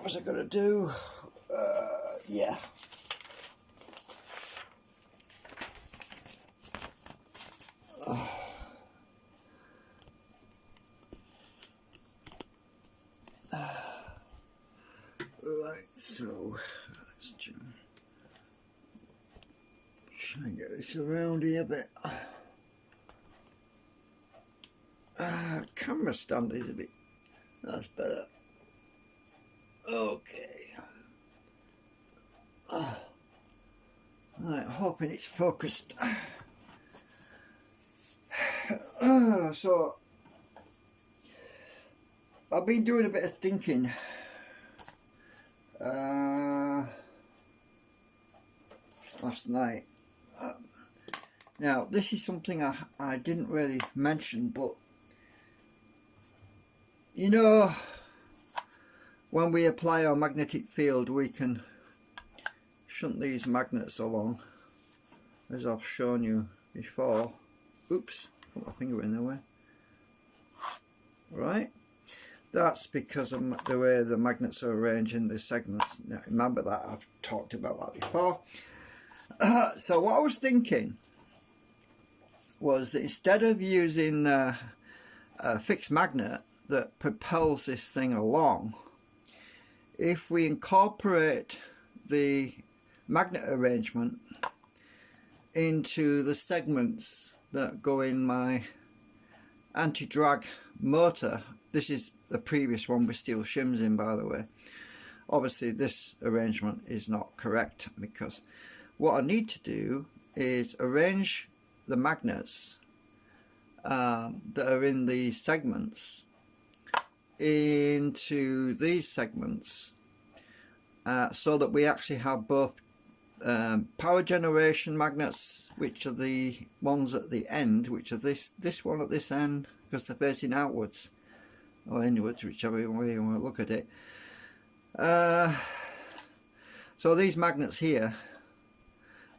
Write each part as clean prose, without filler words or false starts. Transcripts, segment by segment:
was I going to do? Yeah. Right, so let's try and get this around here a bit. Camera stand is a bit, that's better. Okay. Right, hoping it's focused. So I've been doing a bit of thinking. Last night. Now this is something I didn't really mention, but you know, when we apply our magnetic field, we can shunt these magnets along, as I've shown you before. Oops, put my finger in the way. Right, that's because of the way the magnets are arranged in the segments. Now remember that, I've talked about that before. So what I was thinking was that instead of using a fixed magnet that propels this thing along, if we incorporate the magnet arrangement into the segments that go in my anti-drag motor. This is the previous one with steel shims in, by the way. Obviously this arrangement is not correct, because what I need to do is arrange the magnets that are in these segments into these segments, so that we actually have both power generation magnets, which are the ones at the end, which are this one at this end, because they're facing outwards or inwards, whichever way you want to look at it. So these magnets here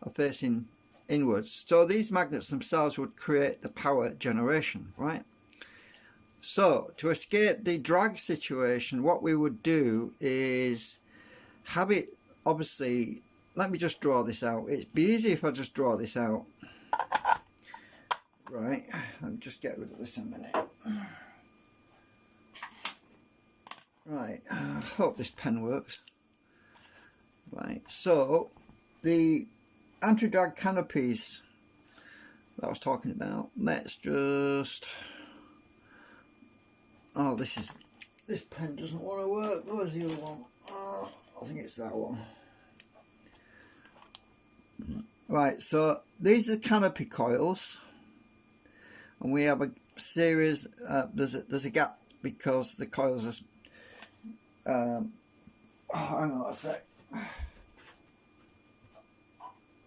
are facing inwards, so these magnets themselves would create the power generation, right? So to escape the drag situation, what we would do is have it, obviously, let me just draw this out. It'd be easy if I just draw this out. Right, let me just get rid of this in a minute. Right, I hope this pen works. Right, so the anti-drag canopies that I was talking about, let's just, oh, this pen doesn't want to work. Where's the other one? Oh, I think it's that one. Right, so these are the canopy coils, and we have a series. There's a gap because the coils are. Oh, hang on a sec.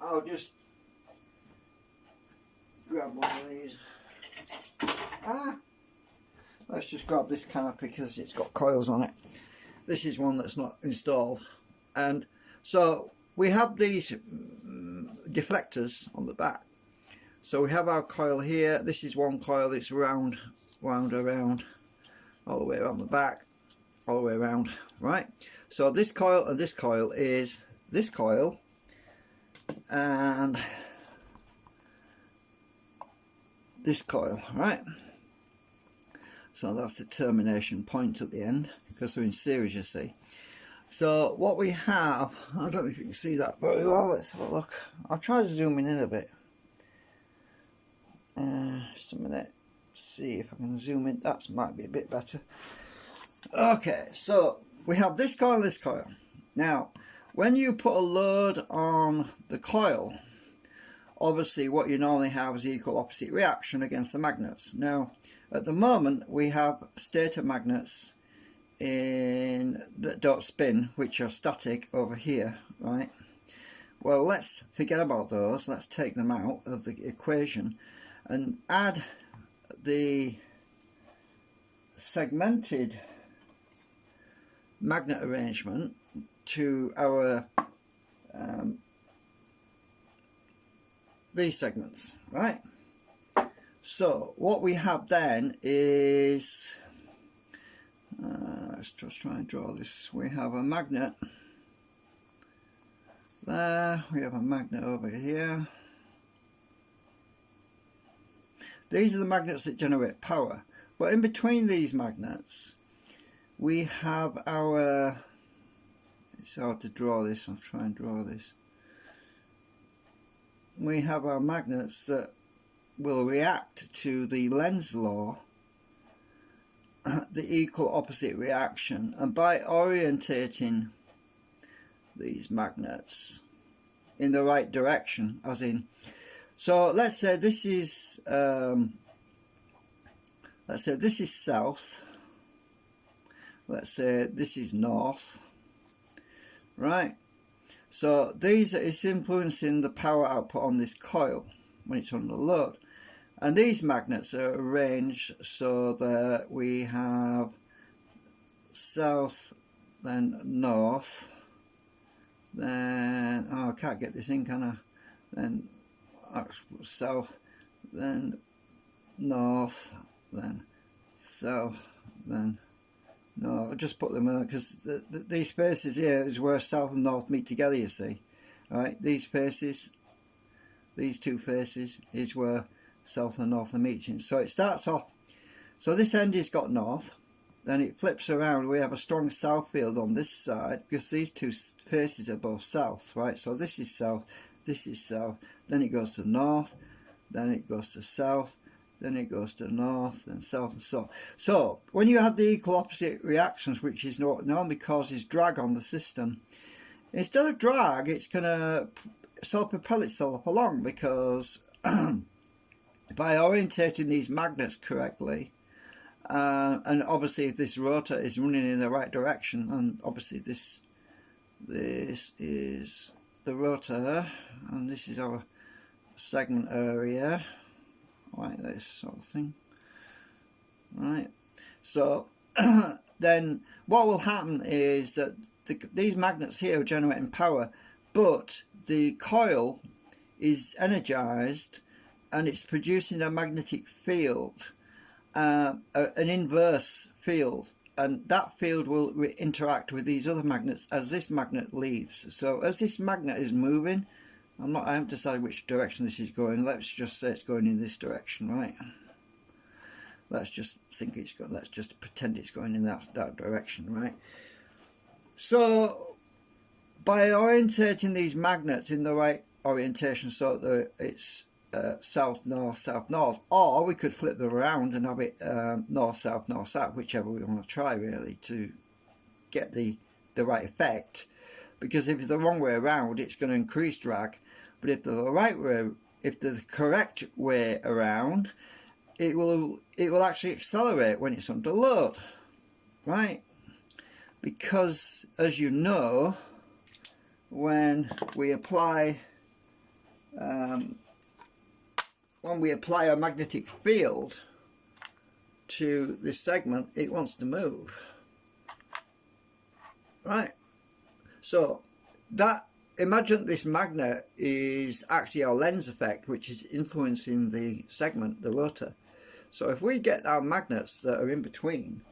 I'll just grab one of these. Let's just grab this canopy because it's got coils on it. This is one that's not installed, and so we have these deflectors on the back. So we have our coil here. This is one coil. It's wound around all the way around the back, all the way around, right? So this coil and this coil is this coil and this coil, right? So that's the termination point at the end, because they're in series, you see. So what we have, I don't know if you can see that very well. Let's have a look. I'll try zooming in a bit. Just a minute. See if I can zoom in. That might be a bit better. Okay, so we have this coil and this coil. Now, when you put a load on the coil, obviously what you normally have is equal opposite reaction against the magnets. Now, at the moment we have stator magnets that don't spin, which are static over here, right? Well, let's forget about those. Let's take them out of the equation and add the segmented magnet arrangement to our these segments, right? So what we have then is let's just try and draw this. We have a magnet there, we have a magnet over here. These are the magnets that generate power, but in between these magnets we have our, it's hard to draw this, I'll try and draw this. We have our magnets that will react to the Lenz's law, the equal opposite reaction, and by orientating these magnets in the right direction, as in, so let's say this is south, let's say this is north, right? So these is influencing the power output on this coil when it's under load, and these magnets are arranged so that we have south, then north, then I can't get this in, can I? Then south, then north, then south, then no, I'll just put them in because these spaces here is where south and north meet together, you see. Right, these faces, these two faces is where south and north are meeting. So it starts off, so this end has got north, then it flips around, we have a strong south field on this side because these two faces are both south, right? So this is south, then it goes to north, then it goes to south, then it goes to north and south and south. So when you have the equal opposite reactions, which is what normally causes drag on the system, instead of drag, it's going to self-propel itself along, because by orientating these magnets correctly, and obviously if this rotor is running in the right direction, and obviously this is the rotor and this is our segment area, like this sort of thing, right? So then what will happen is that these magnets here are generating power, but the coil is energized and it's producing a magnetic field, an inverse field, and that field will interact with these other magnets as this magnet leaves. So as this magnet is moving, I haven't decided which direction this is going. Let's just say it's going in this direction, right? Let's just think it's going. Let's just pretend it's going in that direction, right? So by orientating these magnets in the right orientation, so that it's south north, or we could flip them around and have it north south, whichever we want to try really to get the right effect. Because if it's the wrong way around, it's going to increase drag. But if they're the right way, if they're the correct way around, it will actually accelerate when it's under load, right? Because as you know, when we apply a magnetic field to this segment, it wants to move, right? So that, imagine this magnet is actually our lens effect, which is influencing the segment, the rotor. So if we get our magnets that are in between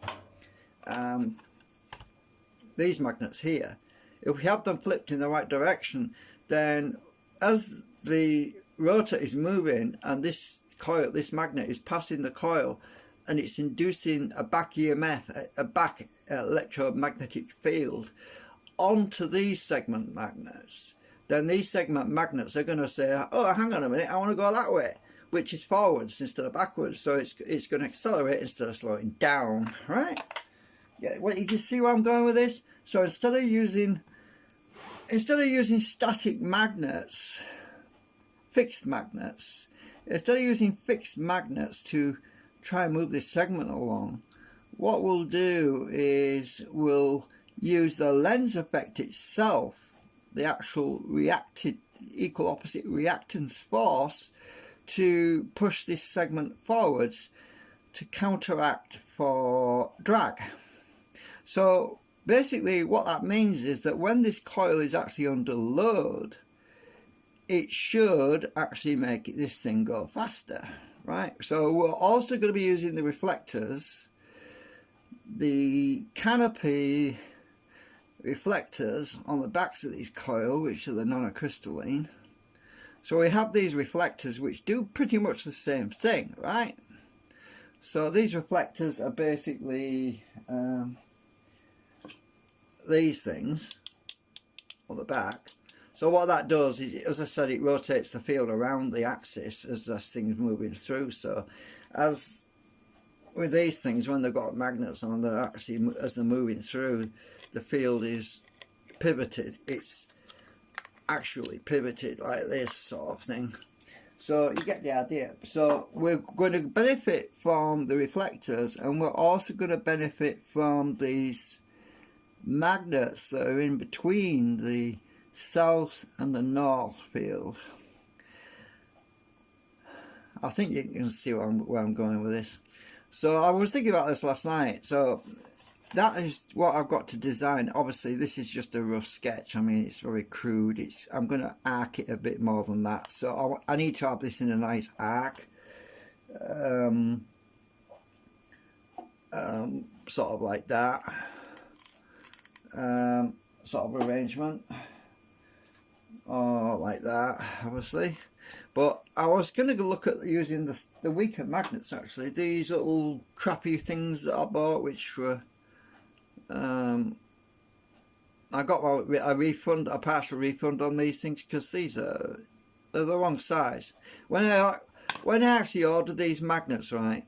these magnets here, if we have them flipped in the right direction, then as the rotor is moving and this coil, this magnet is passing the coil, and it's inducing a back EMF, a back electromagnetic field onto these segment magnets, then these segment magnets are going to say, oh, hang on a minute, I want to go that way, which is forwards instead of backwards. So it's going to accelerate instead of slowing down, right? Yeah, well, you can see where I'm going with this. So instead of using static magnets, fixed magnets, instead of using fixed magnets to try and move this segment along, what we'll do is we'll use the lens effect itself, the actual equal opposite reactance force, to push this segment forwards to counteract for drag. So basically what that means is that when this coil is actually under load, it should actually make this thing go faster, right? So we're also going to be using the reflectors the Canopy reflectors on the backs of these coils, which are the nanocrystalline. So we have these reflectors which do pretty much the same thing, right? So these reflectors are basically these things on the back. So what that does is, as I said, it rotates the field around the axis as this thing's moving through. So as with these things, when they've got magnets on, they're actually, as they're moving through, the field is pivoted. It's actually pivoted like this sort of thing. So you get the idea. So we're going to benefit from the reflectors, and we're also going to benefit from these magnets that are in between the south and the north field. I think you can see where I'm going with this. So I was thinking about this last night. So that is what I've got to design. Obviously this is just a rough sketch. I mean, it's very crude. I'm going to arc it a bit more than that. So I need to have this in a nice arc, sort of like that, sort of arrangement, or like that, obviously. But I was going to look at using the weaker magnets, actually. These little crappy things that I bought, which were I got a partial refund on these things, because they're the wrong size. When I actually ordered these magnets, right,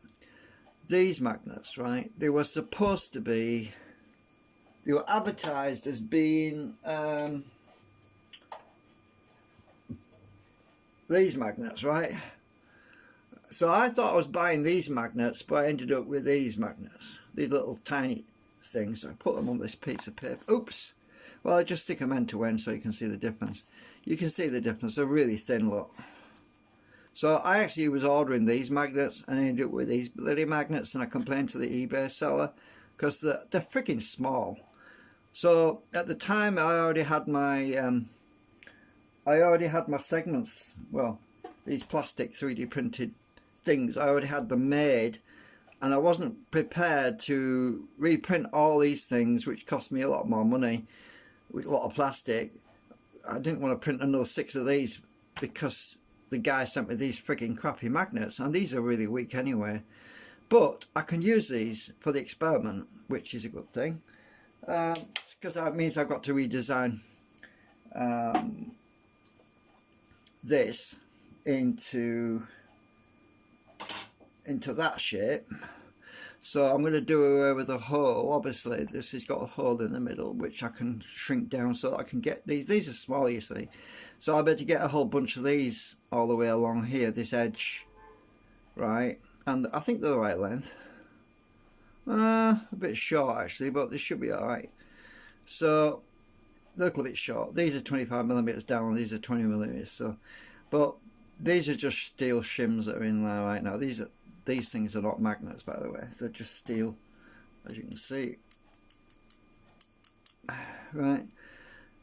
they were supposed to be, they were advertised as being these magnets, right? So I thought I was buying these magnets, but I ended up with these magnets, these little tiny things. I put them on this piece of paper. Oops. Well, I just stick them end to end so you can see the difference. You can see the difference. They're really thin, look. So I actually was ordering these magnets and ended up with these bloody magnets, and I complained to the eBay seller because they're freaking small. So at the time I already had my segments, well, these plastic 3D printed things, I already had them made, and I wasn't prepared to reprint all these things, which cost me a lot more money, with a lot of plastic. I didn't want to print another 6 of these because the guy sent me these freaking crappy magnets, and these are really weak anyway. But I can use these for the experiment, which is a good thing, because that means I've got to redesign this into that shape. So I'm going to do away with a hole. Obviously this has got a hole in the middle, which I can shrink down so I can get these are small, you see, so I better get a whole bunch of these all the way along here, this edge, right? And I think they're the right length, a bit short actually, but this should be alright. So they look a bit short. These are 25mm down, these are 20mm. So, but these are just steel shims that are in there right now. These things are not magnets, by the way. They're just steel, as you can see. Right.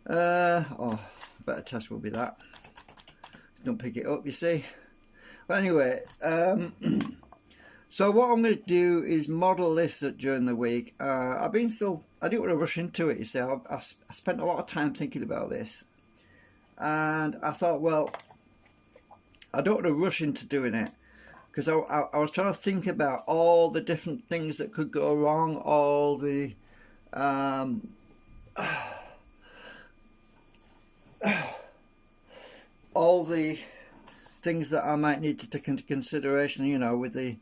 Oh, better test will be that. Don't pick it up, you see. But anyway, so what I'm going to do is model this during the week. I didn't want to rush into it, you see. I spent a lot of time thinking about this, and I thought, well, I don't want to rush into doing it, because I was trying to think about all the different things that could go wrong, all the things that I might need to take into consideration, you know, with the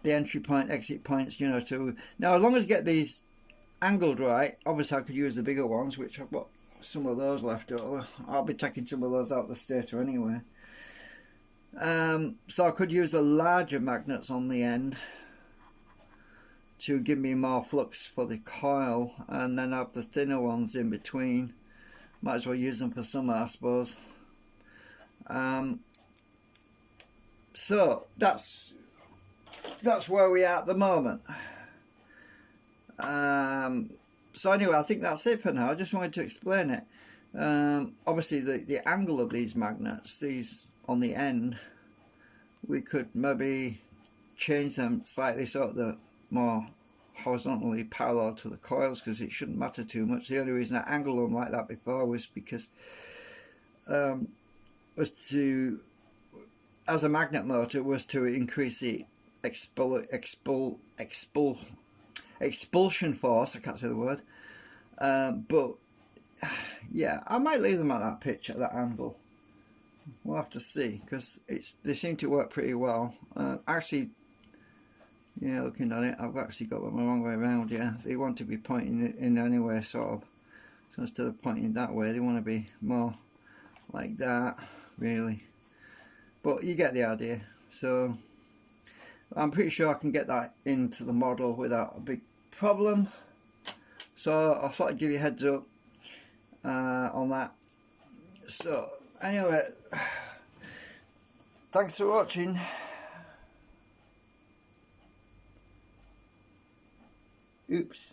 entry point, exit points, you know. Now, as long as I get these angled right, obviously I could use the bigger ones, which I've got some of those left over. I'll be taking some of those out the stator anyway. So I could use the larger magnets on the end to give me more flux for the coil, and then have the thinner ones in between. Might as well use them for summer, I suppose. So that's where we are at the moment. So anyway, I think that's it for now. I just wanted to explain it. Obviously the angle of these magnets, these on the end, we could maybe change them slightly so that they're more horizontally parallel to the coils, because it shouldn't matter too much. The only reason I angled them like that before was because as a magnet motor, was to increase the expulsion force. I can't say the word, but yeah, I might leave them at that pitch, at that angle. We'll have to see, because they seem to work pretty well. Actually, yeah, looking at it, I've actually got them the wrong way around. Yeah, they want to be pointing in anywhere, sort of. So instead of pointing that way, they want to be more like that, really. But you get the idea. So I'm pretty sure I can get that into the model without a big problem. So I thought I'd give you a heads up on that. So anyway, thanks for watching. Oops.